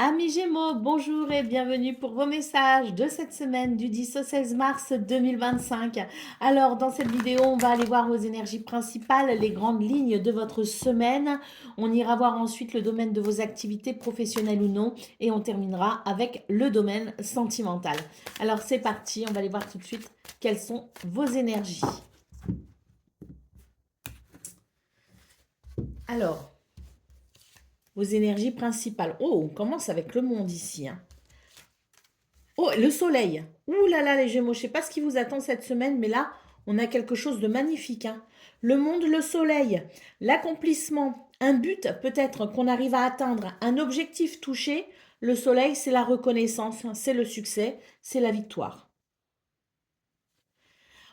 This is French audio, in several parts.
Amis Gémeaux, bonjour et bienvenue pour vos messages de cette semaine du 10 au 16 mars 2025. Alors, dans cette vidéo, on va aller voir vos énergies principales, les grandes lignes de votre semaine. On ira voir ensuite le domaine de vos activités professionnelles ou non et on terminera avec le domaine sentimental. Alors, c'est parti, on va aller voir tout de suite quelles sont vos énergies. Alors, vos énergies principales. Oh, on commence avec le monde ici, hein. Oh, le soleil. Ouh là là, les Gémeaux, je ne sais pas ce qui vous attend cette semaine, mais là, on a quelque chose de magnifique, hein. Le monde, le soleil, l'accomplissement, un but peut-être qu'on arrive à atteindre, un objectif touché. Le soleil, c'est la reconnaissance, c'est le succès, c'est la victoire.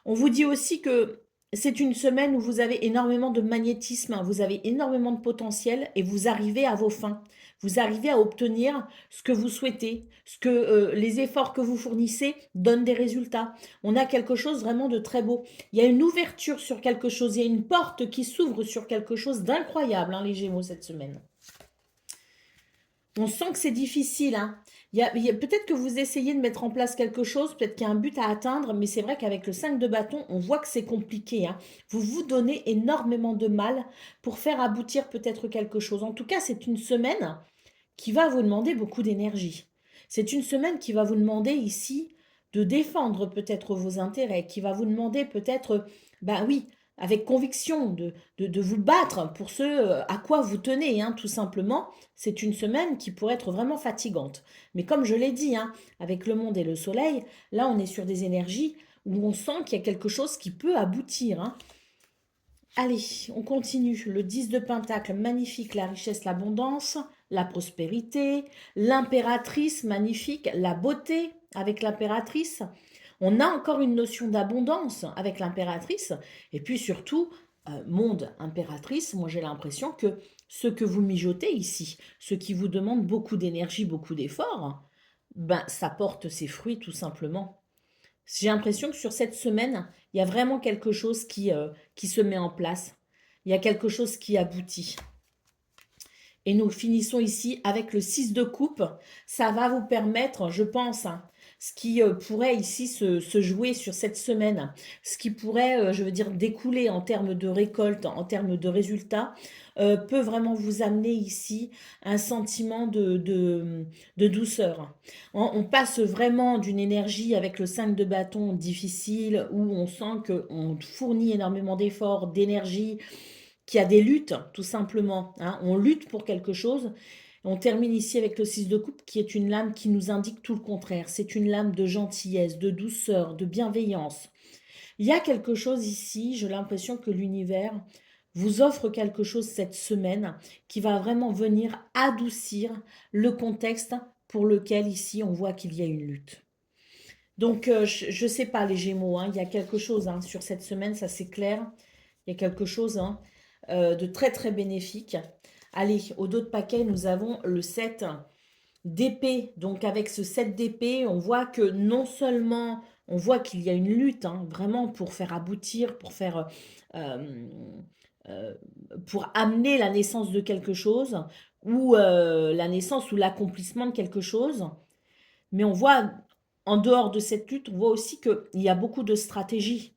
On vous dit aussi que c'est une semaine où vous avez énormément de magnétisme, hein, vous avez énormément de potentiel et vous arrivez à vos fins. Vous arrivez à obtenir ce que vous souhaitez, ce que les efforts que vous fournissez donnent des résultats. On a quelque chose vraiment de très beau. Il y a une ouverture sur quelque chose, il y a une porte qui s'ouvre sur quelque chose d'incroyable, hein, les Gémeaux, cette semaine. On sent que c'est difficile, hein. Peut-être que vous essayez de mettre en place quelque chose, peut-être qu'il y a un but à atteindre, mais c'est vrai qu'avec le 5 de bâton, on voit que c'est compliqué, hein. Vous vous donnez énormément de mal pour faire aboutir peut-être quelque chose. En tout cas, c'est une semaine qui va vous demander beaucoup d'énergie. C'est une semaine qui va vous demander ici de défendre peut-être vos intérêts, qui va vous demander peut-être, bah oui, avec conviction, de vous battre pour ce à quoi vous tenez, hein, tout simplement. C'est une semaine qui pourrait être vraiment fatigante. Mais comme je l'ai dit, hein, avec le monde et le soleil, là on est sur des énergies où on sent qu'il y a quelque chose qui peut aboutir, hein. Allez, on continue. Le 10 de Pentacle, magnifique, la richesse, l'abondance, la prospérité, l'impératrice, magnifique, la beauté avec l'impératrice. On a encore une notion d'abondance avec l'impératrice. Et puis surtout, monde impératrice, moi j'ai l'impression que ce que vous mijotez ici, ce qui vous demande beaucoup d'énergie, beaucoup d'efforts, ben ça porte ses fruits tout simplement. J'ai l'impression que sur cette semaine, il y a vraiment quelque chose qui se met en place. Il y a quelque chose qui aboutit. Et nous finissons ici avec le 6 de coupe. Ça va vous permettre, je pense, hein, ce qui pourrait ici se jouer sur cette semaine, ce qui pourrait, je veux dire, découler en termes de récolte, en termes de résultats, peut vraiment vous amener ici un sentiment de douceur. On passe vraiment d'une énergie avec le 5 de bâton difficile, où on sent qu'on fournit énormément d'efforts, d'énergie, qu'il y a des luttes, tout simplement, hein. On lutte pour quelque chose. On termine ici avec le 6 de coupe, qui est une lame qui nous indique tout le contraire. C'est une lame de gentillesse, de douceur, de bienveillance. Il y a quelque chose ici, j'ai l'impression que l'univers vous offre quelque chose cette semaine qui va vraiment venir adoucir le contexte pour lequel ici on voit qu'il y a une lutte. Donc, je ne sais pas les Gémeaux, hein, il y a quelque chose, hein, sur cette semaine, ça c'est clair. Il y a quelque chose, hein, de très très bénéfique. Allez, au dos de paquet, nous avons le 7 d'épée. Donc avec ce 7 d'épée, on voit que non seulement on voit qu'il y a une lutte, hein, vraiment pour faire aboutir, euh, euh, pour amener la naissance de quelque chose, ou la naissance ou l'accomplissement de quelque chose. Mais on voit, en dehors de cette lutte, on voit aussi qu'il y a beaucoup de stratégies.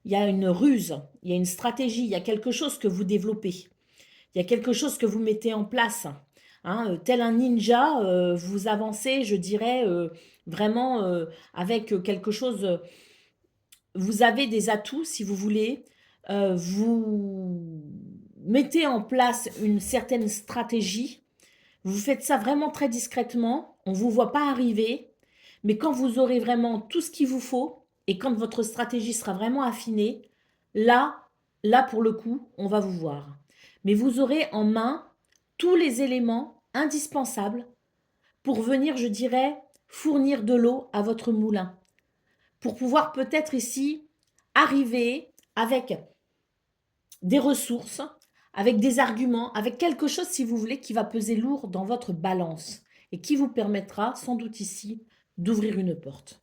Il y a une ruse, il y a une stratégie, il y a quelque chose que vous développez. Il y a quelque chose que vous mettez en place, hein, tel un ninja, vous avancez, je dirais, vraiment avec quelque chose. Vous avez des atouts, si vous voulez. Vous mettez en place une certaine stratégie. Vous faites ça vraiment très discrètement. On ne vous voit pas arriver. Mais quand vous aurez vraiment tout ce qu'il vous faut et quand votre stratégie sera vraiment affinée, là, là pour le coup, on va vous voir. Mais vous aurez en main tous les éléments indispensables pour venir, je dirais, fournir de l'eau à votre moulin. Pour pouvoir peut-être ici arriver avec des ressources, avec des arguments, avec quelque chose, si vous voulez, qui va peser lourd dans votre balance et qui vous permettra, sans doute ici, d'ouvrir une porte.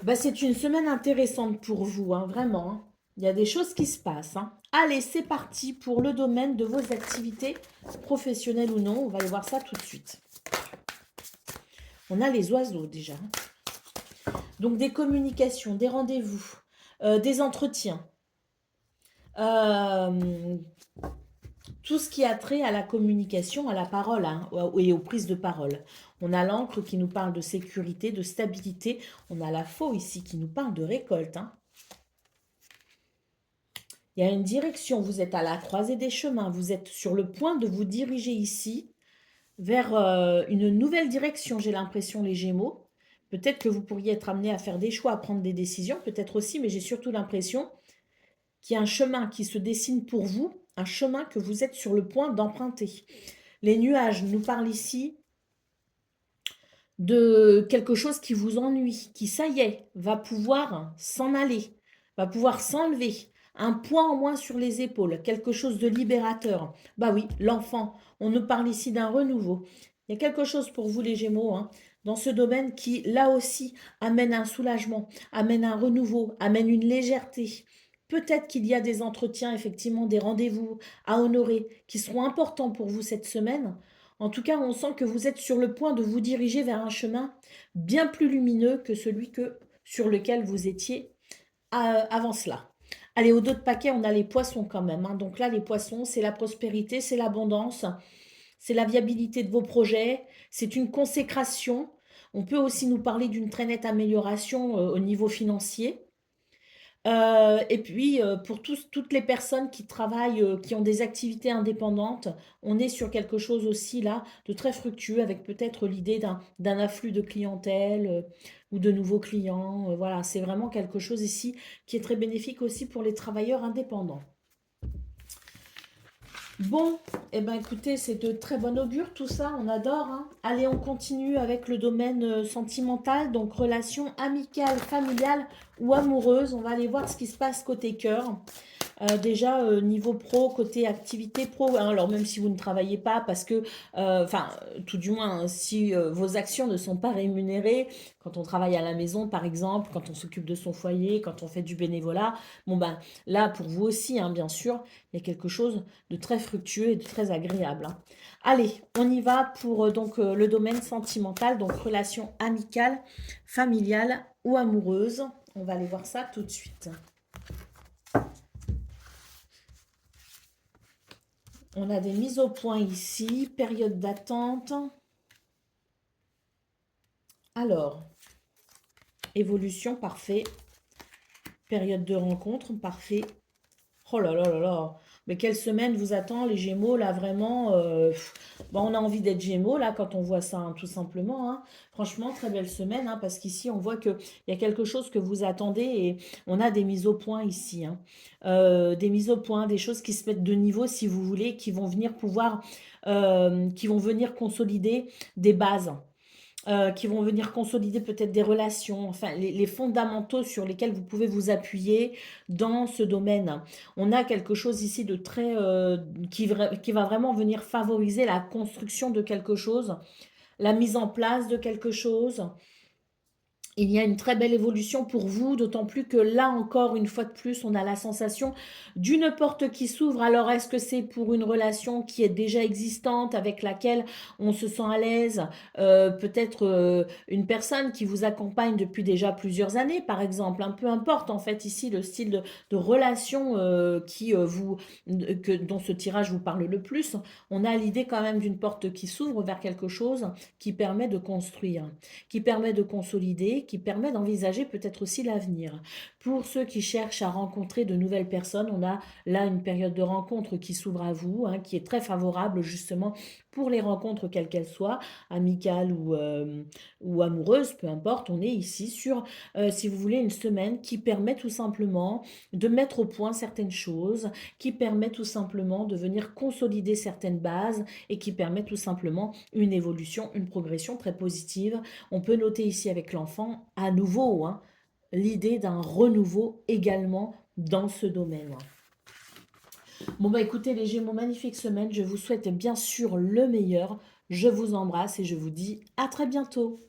Bah, c'est une semaine intéressante pour vous, hein, vraiment, hein. Il y a des choses qui se passent, hein. Allez, c'est parti pour le domaine de vos activités professionnelles ou non. On va aller voir ça tout de suite. On a les oiseaux déjà. Donc des communications, des rendez-vous, des entretiens. Tout ce qui a trait à la communication, à la parole, hein, et aux prises de parole. On a l'encre qui nous parle de sécurité, de stabilité. On a la faux ici qui nous parle de récolte, hein. Il y a une direction, vous êtes à la croisée des chemins, vous êtes sur le point de vous diriger ici vers une nouvelle direction, j'ai l'impression, les Gémeaux. Peut-être que vous pourriez être amené à faire des choix, à prendre des décisions, peut-être aussi, mais j'ai surtout l'impression qu'il y a un chemin qui se dessine pour vous, un chemin que vous êtes sur le point d'emprunter. Les nuages nous parlent ici de quelque chose qui vous ennuie, qui, ça y est, va pouvoir s'en aller, va pouvoir s'enlever. Un poids en moins sur les épaules, quelque chose de libérateur. Bah oui, l'enfant, on nous parle ici d'un renouveau. Il y a quelque chose pour vous les Gémeaux, hein, dans ce domaine qui, là aussi, amène un soulagement, amène un renouveau, amène une légèreté. Peut-être qu'il y a des entretiens, effectivement, des rendez-vous à honorer qui seront importants pour vous cette semaine. En tout cas, on sent que vous êtes sur le point de vous diriger vers un chemin bien plus lumineux que celui sur lequel vous étiez avant cela. Allez, au dos de paquet, on a les poissons quand même, hein. Donc là, les poissons, c'est la prospérité, c'est l'abondance, c'est la viabilité de vos projets, c'est une consécration. On peut aussi nous parler d'une très nette amélioration au niveau financier. Et puis, pour toutes les personnes qui travaillent, qui ont des activités indépendantes, on est sur quelque chose aussi là de très fructueux avec peut-être l'idée d'un afflux de clientèle ou de nouveaux clients. Voilà, c'est vraiment quelque chose ici qui est très bénéfique aussi pour les travailleurs indépendants. Bon, eh ben écoutez, c'est de très bon augure tout ça, on adore, hein. Allez, on continue avec le domaine sentimental, donc relations amicales, familiales ou amoureuses. On va aller voir ce qui se passe côté cœur. Déjà, niveau pro, côté activité pro, hein, alors même si vous ne travaillez pas, parce que, enfin, tout du moins, hein, si vos actions ne sont pas rémunérées, quand on travaille à la maison, par exemple, quand on s'occupe de son foyer, quand on fait du bénévolat, bon ben, là, pour vous aussi, hein, bien sûr, il y a quelque chose de très fructueux et de très agréable, hein. Allez, on y va pour donc le domaine sentimental, donc relations amicales, familiales ou amoureuses. On va aller voir ça tout de suite. On a des mises au point ici, période d'attente. Alors, évolution, parfait. Période de rencontre, parfait. Oh là là là là. Mais quelle semaine vous attend les Gémeaux là vraiment bon, on a envie d'être Gémeaux là quand on voit ça, hein, tout simplement, hein. Franchement, très belle semaine, hein, parce qu'ici on voit qu'il y a quelque chose que vous attendez et on a des mises au point ici, hein. Des mises au point, des choses qui se mettent de niveau si vous voulez, qui vont venir qui vont venir consolider des bases, qui vont venir consolider peut-être des relations, enfin les fondamentaux sur lesquels vous pouvez vous appuyer dans ce domaine. On a quelque chose ici de très qui va vraiment venir favoriser la construction de quelque chose, la mise en place de quelque chose. Il y a une très belle évolution pour vous, d'autant plus que là encore, une fois de plus, on a la sensation d'une porte qui s'ouvre. Alors, est-ce que c'est pour une relation qui est déjà existante, avec laquelle on se sent à l'aise? Peut-être une personne qui vous accompagne depuis déjà plusieurs années, par exemple, hein. Peu importe, en fait, ici, le style de relation dont ce tirage vous parle le plus. On a l'idée quand même d'une porte qui s'ouvre vers quelque chose qui permet de construire, qui permet de consolider, qui permet d'envisager peut-être aussi l'avenir. Pour ceux qui cherchent à rencontrer de nouvelles personnes, on a là une période de rencontre qui s'ouvre à vous, hein, qui est très favorable justement pour les rencontres quelles qu'elles soient, amicales ou amoureuses, peu importe. On est ici sur, si vous voulez, une semaine qui permet tout simplement de mettre au point certaines choses, qui permet tout simplement de venir consolider certaines bases et qui permet tout simplement une évolution, une progression très positive. On peut noter ici avec l'enfant, à nouveau, hein, l'idée d'un renouveau également dans ce domaine. Bon bah écoutez les Gémeaux, magnifique semaine. Je vous souhaite bien sûr le meilleur. Je vous embrasse et je vous dis à très bientôt.